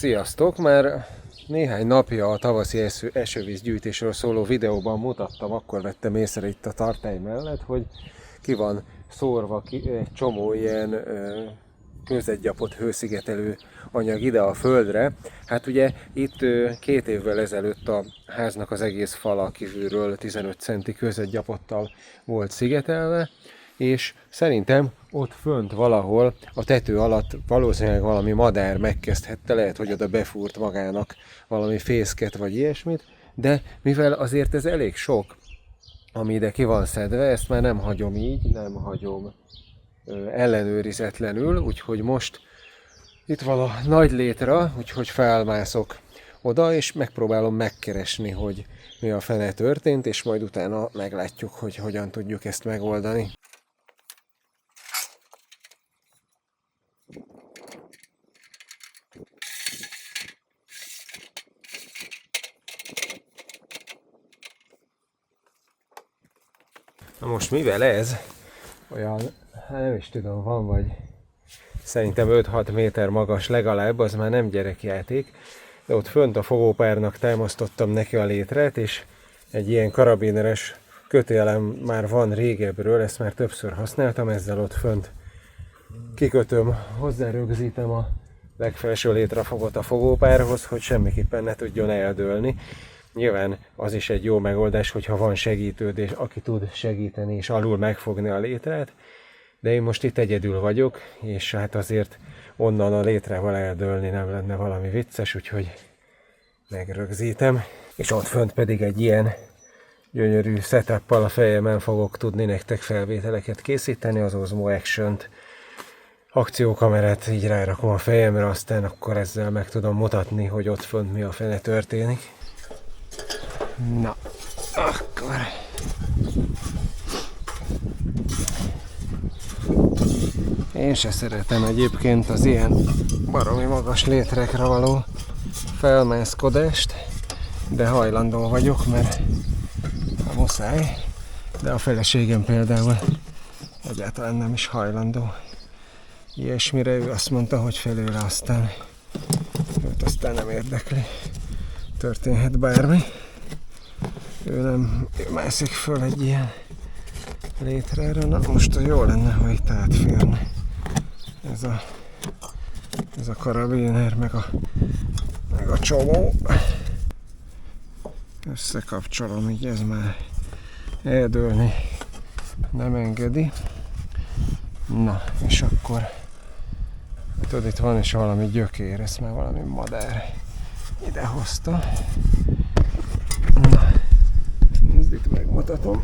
Sziasztok! Már néhány napja a tavaszi esővízgyűjtésről szóló videóban mutattam, akkor vettem észre itt a tartály mellett, hogy ki van szórva egy csomó ilyen kőzetgyapott hőszigetelő anyag ide a földre. Hát ugye itt 2 évvel ezelőtt a háznak az egész fala kívülről 15 centi kőzetgyapottal volt szigetelve, és szerintem ott fönt valahol a tető alatt valószínűleg valami madár megkezdhette, lehet, hogy oda befúrt magának valami fészket vagy ilyesmit, de mivel azért ez elég sok, ami ide ki van szedve, ezt már nem hagyom így, nem hagyom ellenőrizetlenül, úgyhogy most itt van a nagy létra, úgyhogy felmászok oda, és megpróbálom megkeresni, hogy mi a fene történt, és majd utána meglátjuk, hogy hogyan tudjuk ezt megoldani. Na most mivel ez olyan, hát nem is tudom, van vagy szerintem 5-6 méter magas legalább, az már nem gyerekjáték, de ott fönt a fogópárnak támasztottam neki a létrát, és egy ilyen karabineres kötélem már van régebről, ezt már többször használtam, ezzel ott fönt kikötöm, hozzárögzítem a legfelső létrafogot a fogópárhoz, hogy semmiképpen ne tudjon eldőlni. Nyilván az is egy jó megoldás, hogyha van segítőd, és aki tud segíteni és alul megfogni a létrát, de én most itt egyedül vagyok, és hát azért onnan a létrával eldőlni nem lenne valami vicces, úgyhogy megrögzítem. És ott fönt pedig egy ilyen gyönyörű setuppal a fejemen fogok tudni nektek felvételeket készíteni, az Osmo Action-t, akciókamerát így rárakom a fejemre, aztán akkor ezzel meg tudom mutatni, hogy ott fönt mi a fene történik. Na, akkor... Én se szeretem egyébként az ilyen baromi magas létrekre való felmászkodást, de hajlandó vagyok, mert a muszáj, de a feleségem például egyáltalán nem is hajlandó ilyesmire, ő azt mondta, hogy felőle aztán őt aztán nem érdekli, történhet bármi. Ő nem mászik föl egy ilyen létrére. Na most jó lenne, ha itt átférne ez a karabiner, meg a csomó. Összekapcsolom, így ez már eldőlni nem engedi. Na, és akkor tudod, itt van is valami gyökér, ezt már valami madár idehozta. Na, nézd, itt megmutatom.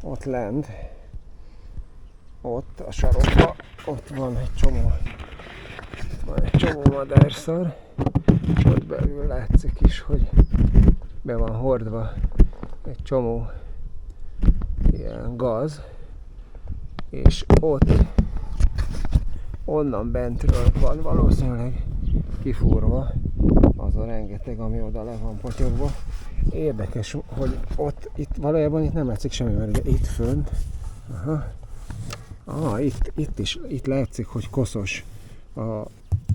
Ott lent, ott a sarokban, ott van egy csomó madárszar, és ott belül látszik is, hogy be van hordva egy csomó ilyen gaz, és ott onnan bentről van valószínűleg kifúrva az a rengeteg, ami oda le van potyogva. Érdekes, hogy itt valójában itt nem látszik semmi, mert itt fönt, itt látszik, hogy koszos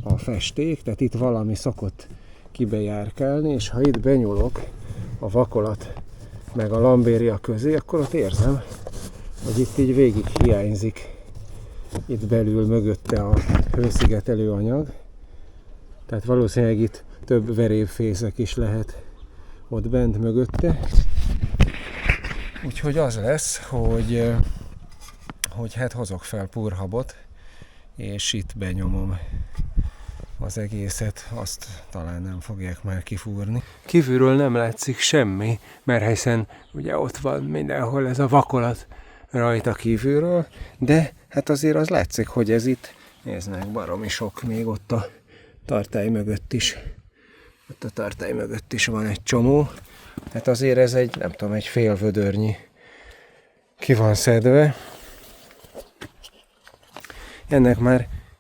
a festék, tehát itt valami szokott kibejárkálni, és ha itt benyúlok a vakolat meg a lambéria közé, akkor ott érzem, hogy itt így végig hiányzik itt belül mögötte a hőszigetelő anyag. Tehát valószínűleg itt több verévfészek is lehet ott bent mögötte. Úgyhogy az lesz, hogy hát hozok fel purhabot, és itt benyomom az egészet, azt talán nem fogják már kifúrni. Kívülről nem látszik semmi, mert hiszen ugye ott van mindenhol ez a vakolat rajta kívülről, de hát azért az látszik, hogy ez itt, néznek, baromi sok még ott a tartály mögött is. Ott a tartály mögött is van egy csomó. Hát azért ez egy, nem tudom, egy fél vödörnyi ki van szedve.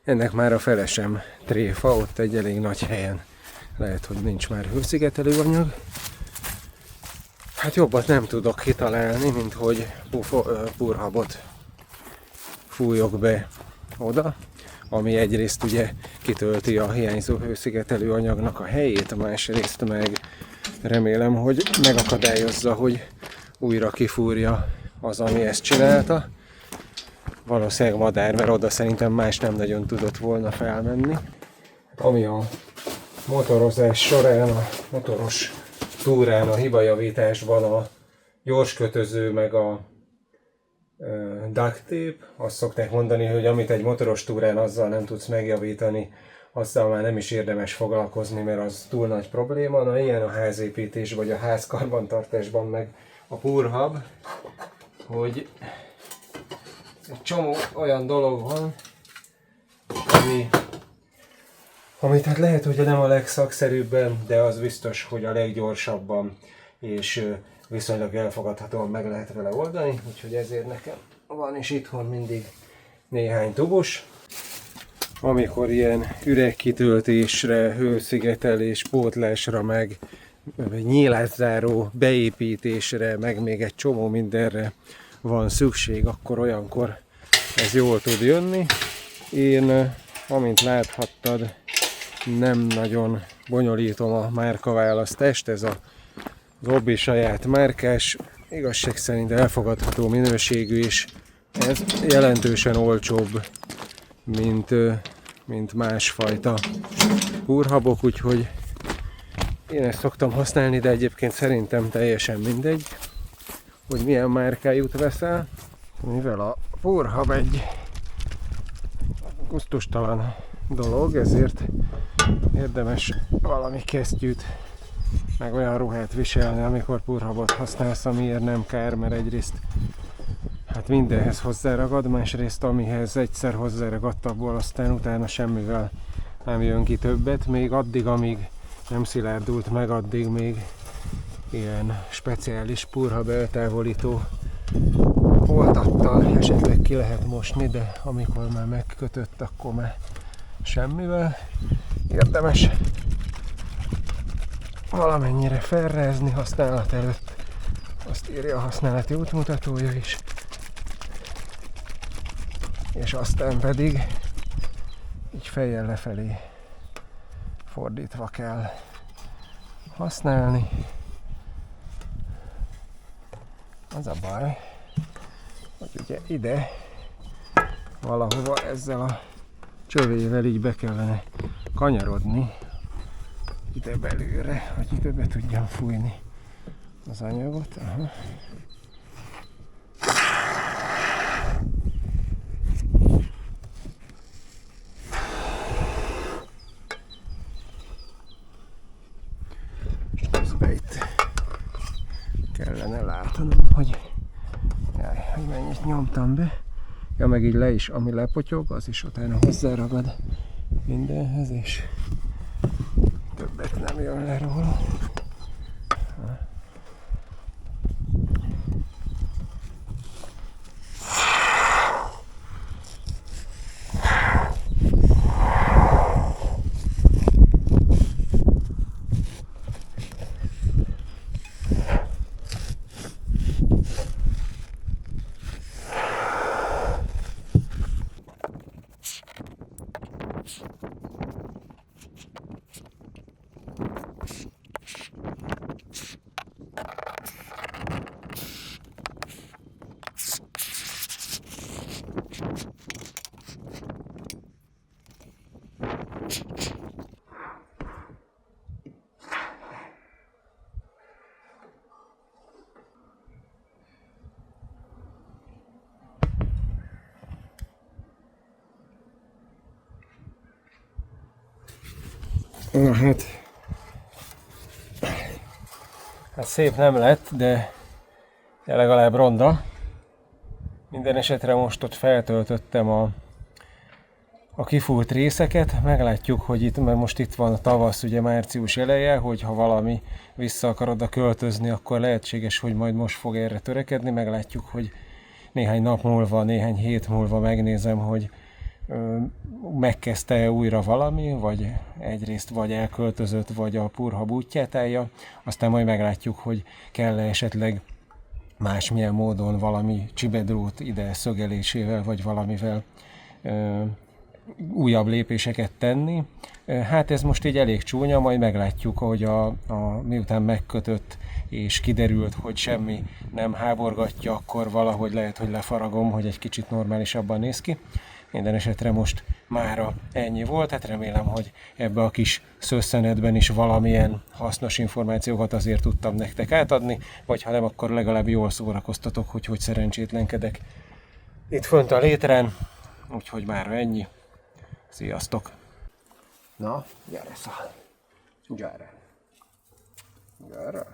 Ennek már a fele sem tréfa, ott egy elég nagy helyen lehet, hogy nincs már hőszigetelő anyag. Hát jobbat nem tudok kitalálni, mint hogy purhabot fújok be oda. ami egyrészt ugye kitölti a hiányzó hőszigetelő anyagnak a helyét, másrészt meg remélem, hogy megakadályozza, hogy újra kifúrja az, ami ezt csinálta. Valószínűleg madár, mert oda szerintem más nem nagyon tudott volna felmenni. Ami a motorozás során, a motoros túrán, a hibajavításban a gyorskötöző meg a duct tape, azt szokták mondani, hogy amit egy motoros túrán azzal nem tudsz megjavítani, azzal már nem is érdemes foglalkozni, mert az túl nagy probléma. Na ilyen a házépítés vagy a házkarbantartásban meg a púrhab, hogy egy csomó olyan dolog van, ami tehát lehet, hogy nem a legszakszerűbben, de az biztos, hogy a leggyorsabban és viszonylag elfogadhatóan meg lehet vele oldani, úgyhogy ezért nekem van is itthon mindig néhány tubus. Amikor ilyen üregkitöltésre, hőszigetelés, pótlásra, meg nyílászáró beépítésre, meg még egy csomó mindenre van szükség, akkor olyankor ez jól tud jönni. Én, amint láthattad, nem nagyon bonyolítom a márkaválasztást, ez az Hobby saját márkás, igazság szerint elfogadható minőségű, és ez jelentősen olcsóbb, mint másfajta púrhabok, úgyhogy én ezt szoktam használni, de egyébként szerintem teljesen mindegy, hogy milyen márkájút veszel, mivel a púrhab egy gusztustalan dolog, ezért érdemes valami kesztyűt, meg olyan ruhát viselni, amikor púrhabot használsz, amiért nem kár, mert egyrészt hát mindenhez hozzáragad, másrészt amihez egyszer hozzáragadt, abból aztán utána semmivel nem jön ki többet, még addig, amíg nem szilárdult meg, addig még ilyen speciális púrhab eltávolító oltattal esetleg ki lehet mosni, de amikor már megkötött, akkor már semmivel. Érdemes valamennyire felrázni használat előtt, azt írja a használati útmutatója is, és aztán pedig így fejjel lefelé fordítva kell használni. Az a baj, hogy ugye ide valahova ezzel a csövével így be kellene kanyarodni ide belőle, hogy ide be tudjam fújni az anyagot. Aha. Közben itt kellene látnom, hogy mennyit nyomtam be. Ja, meg így le is, ami lepotyog, az is utána hozzáragad mindenhez, és többet nem jön le róla. Na hát szép nem lett, de legalább ronda. Minden esetre most ott feltöltöttem a kifúrt részeket. Meglátjuk, hogy itt, mert most itt van a tavasz, ugye március eleje, hogy ha valami vissza akar oda költözni, akkor lehetséges, hogy majd most fog erre törekedni. Meglátjuk, hogy néhány nap múlva, néhány hét múlva megnézem, hogy megkezdte újra valami, vagy egyrészt vagy elköltözött, vagy a púrhab útját állja, aztán majd meglátjuk, hogy kell-e esetleg másmilyen módon valami csibedrót ide szögelésével, vagy valamivel újabb lépéseket tenni. Hát ez most így elég csúnya, majd meglátjuk, hogy miután megkötött és kiderült, hogy semmi nem háborgatja, akkor valahogy lehet, hogy lefaragom, hogy egy kicsit normálisabban néz ki. Minden esetre most mára ennyi volt, hát remélem, hogy ebbe a kis szösszenetben is valamilyen hasznos információkat azért tudtam nektek átadni, vagy ha nem, akkor legalább jól szórakoztatok, hogy szerencsétlenkedek itt fönt a létren, úgyhogy mára ennyi. Sziasztok! Na, gyere szál! Gyere! Gyere!